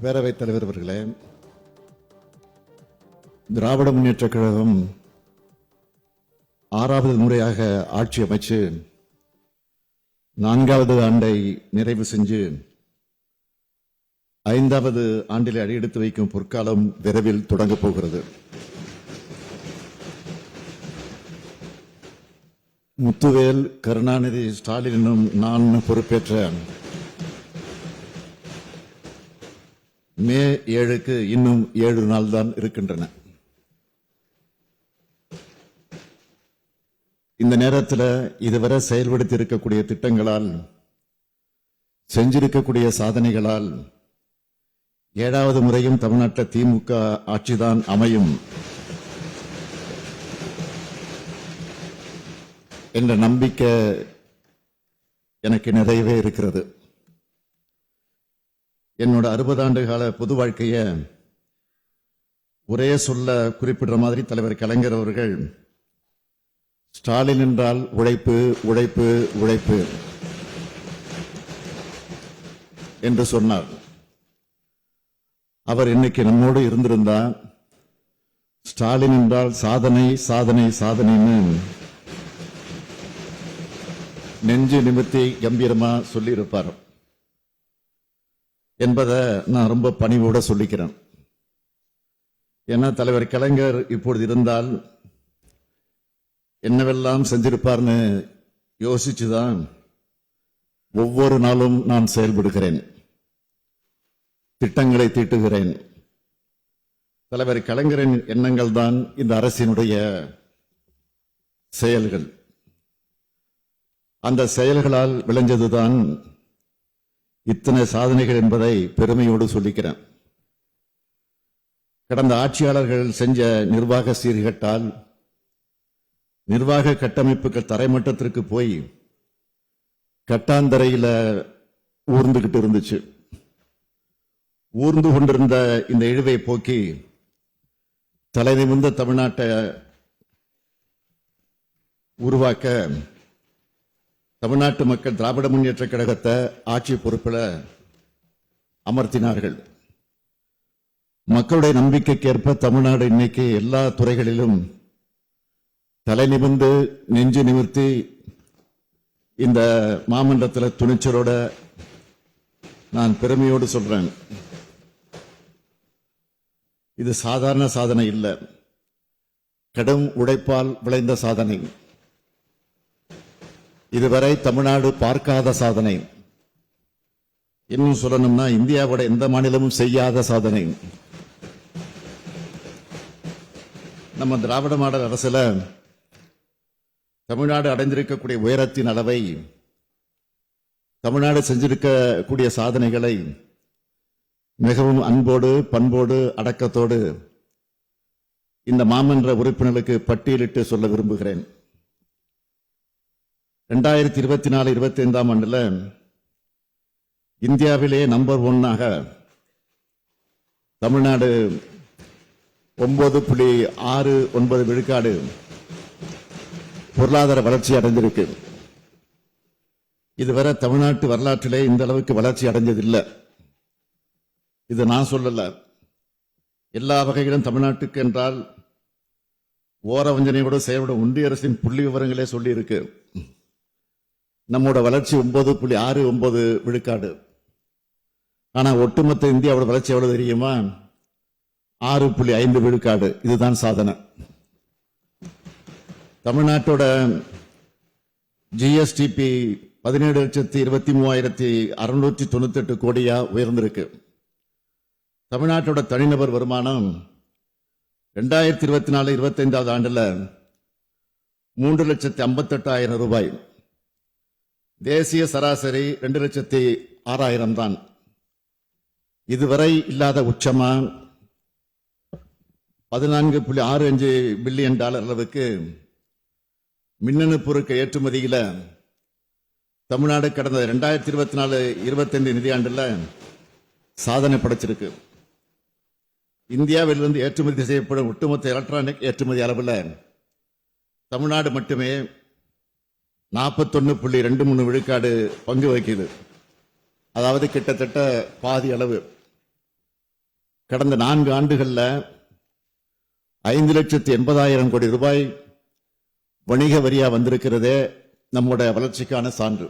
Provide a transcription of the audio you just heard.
பேரவைத் தலைவர் அவர்களே, திராவிட முன்னேற்றக் கழகம் 6வது முறையாக ஆட்சி அமைச்சு 4வது ஆண்டை நிறைவு செஞ்சு 5வது ஆண்டில் அடியெடுத்து வைக்கும் பொற்காலம் விரைவில் தொடங்கப் போகிறது. முத்துவேல், கருணாநிதி, ஸ்டாலினும் நான் பொறுப்பேற்ற மே 7க்கு இன்னும் 7 நாள் தான் இருக்கின்றன. இந்த நேரத்தில் இதுவரை செயல்படுத்தி இருக்கக்கூடிய திட்டங்களால், செஞ்சிருக்கக்கூடிய சாதனைகளால் 7வது முறையும் தமிழ்நாட்டில் திமுக ஆட்சிதான் அமையும் என்ற நம்பிக்கை எனக்கு நிறையவே இருக்கிறது. என்னோட 60 ஆண்டு கால பொது வாழ்க்கைய ஒரே சொல்ல குறிப்பிடுற மாதிரி தலைவர் கலைஞர் அவர்கள் ஸ்டாலின் என்றால் உழைப்பு உழைப்பு உழைப்பு என்று சொன்னார். அவர் இன்னைக்கு நம்மோடு இருந்திருந்தா ஸ்டாலின் என்றால் சாதனை சாதனை சாதனைன்னு நெஞ்சு நிமித்தி கம்பீரமா சொல்லி இருப்பார் என்பதை நான் ரொம்ப பணிவோட சொல்லிக்கிறேன். ஏன்னா தலைவர் கலைஞர் இப்பொழுது இருந்தால் என்னவெல்லாம் செஞ்சிருப்பார்னு யோசிச்சுதான் ஒவ்வொரு நாளும் நான் செயல்படுகிறேன், திட்டங்களை தீட்டுகிறேன். தலைவர் கலைஞரின் எண்ணங்கள் தான் இந்த அரசினுடைய செயல்கள். அந்த செயல்களால் விளைஞ்சதுதான் இத்தனை சாதனைகள் என்பதை பெருமையோடு சொல்லிக்கிறேன். கடந்த ஆட்சியாளர்கள் செஞ்ச நிர்வாக சீர்கேட்டால் நிர்வாக கட்டமைப்புகள் தரைமட்டத்திற்கு போய் கட்டாந்தரையில ஊர்ந்துகிட்டு இருந்துச்சு. ஊர்ந்து கொண்டிருந்த இந்த இழிவை போக்கி தலைநிமிர்ந்த தமிழ்நாட்டை உருவாக்க தமிழ்நாட்டு மக்கள் திராவிட முன்னேற்ற கழகத்தை ஆட்சி பொறுப்பில் அமர்த்தினார்கள். மக்களுடைய நம்பிக்கைக்கேற்ப தமிழ்நாடு இன்னைக்கு எல்லா துறைகளிலும் தலை நிமிர்ந்து நெஞ்சு நிமிர்த்தி இந்த மாமன்றத்தில் துணிச்சலோட நான் பெருமையோடு சொல்றேன். இது சாதாரண சாதனை இல்லை, கடும் உழைப்பால் விளைந்த சாதனை. இதுவரை தமிழ்நாடு பார்க்காத சாதனை. இன்னும் சொல்லணும்னா இந்தியாவோட எந்த மாநிலமும் செய்யாத சாதனை. நம்ம திராவிட மாடல் அரசுல தமிழ்நாடு அடைந்திருக்கக்கூடிய உயரத்தின் அளவை, தமிழ்நாடு செஞ்சிருக்கக்கூடிய சாதனைகளை மிகவும் அன்போடு பண்போடு அடக்கத்தோடு இந்த மாமன்ற உறுப்பினர்களுக்கு பட்டியலிட்டு சொல்ல விரும்புகிறேன். 2024-25 ஆண்டுல இந்தியாவிலே நம்பர் 1 தமிழ்நாடு 9.69 விழுக்காடு பொருளாதார வளர்ச்சி அடைந்திருக்கு. இதுவரை தமிழ்நாட்டு வரலாற்றிலே இந்த அளவுக்கு வளர்ச்சி அடைஞ்சதில்லை. இது நான் சொல்லல, எல்லா வகையிலும் தமிழ்நாட்டுக்கு என்றால் ஓர வஞ்சனையோடு செயல்படும் ஒன்றிய அரசின் புள்ளி விவரங்களே சொல்லி இருக்கு. நம்மோட வளர்ச்சி 9.69 விழுக்காடு. ஆனா ஒட்டுமொத்த இந்தியாவோட வளர்ச்சி எவ்வளவு தெரியுமா? 6.5 விழுக்காடு. இதுதான் சாதனை. தமிழ்நாட்டோட ஜிஎஸ்டிபி 17,23,698 கோடியா உயர்ந்திருக்கு. தமிழ்நாட்டோட தனிநபர் வருமானம் 2024-25 ஆண்டுல 3,58,000 ரூபாய். தேசிய சராசரி 2,06,000 தான். இதுவரை இல்லாத உச்சமா $14.65 பில்லியன் அளவுக்கு மின்னணு பொருட்கள் ஏற்றுமதியில தமிழ்நாடு கடந்த 2024-25 நிதியாண்டுல சாதனை படைச்சிருக்கு. இந்தியாவிலிருந்து ஏற்றுமதி செய்யப்படும் ஒட்டுமொத்த எலக்ட்ரானிக் ஏற்றுமதி அளவில் தமிழ்நாடு மட்டுமே 41.23 விழுக்காடு பங்கு வகிக்குது. அதாவது கிட்டத்தட்ட பாதி அளவு. கடந்த 4 ஆண்டுகள்ல 5,80,000 கோடி ரூபாய் வணிக வரியா வந்திருக்கிறதே நம்முடைய வளர்ச்சிக்கான சான்று.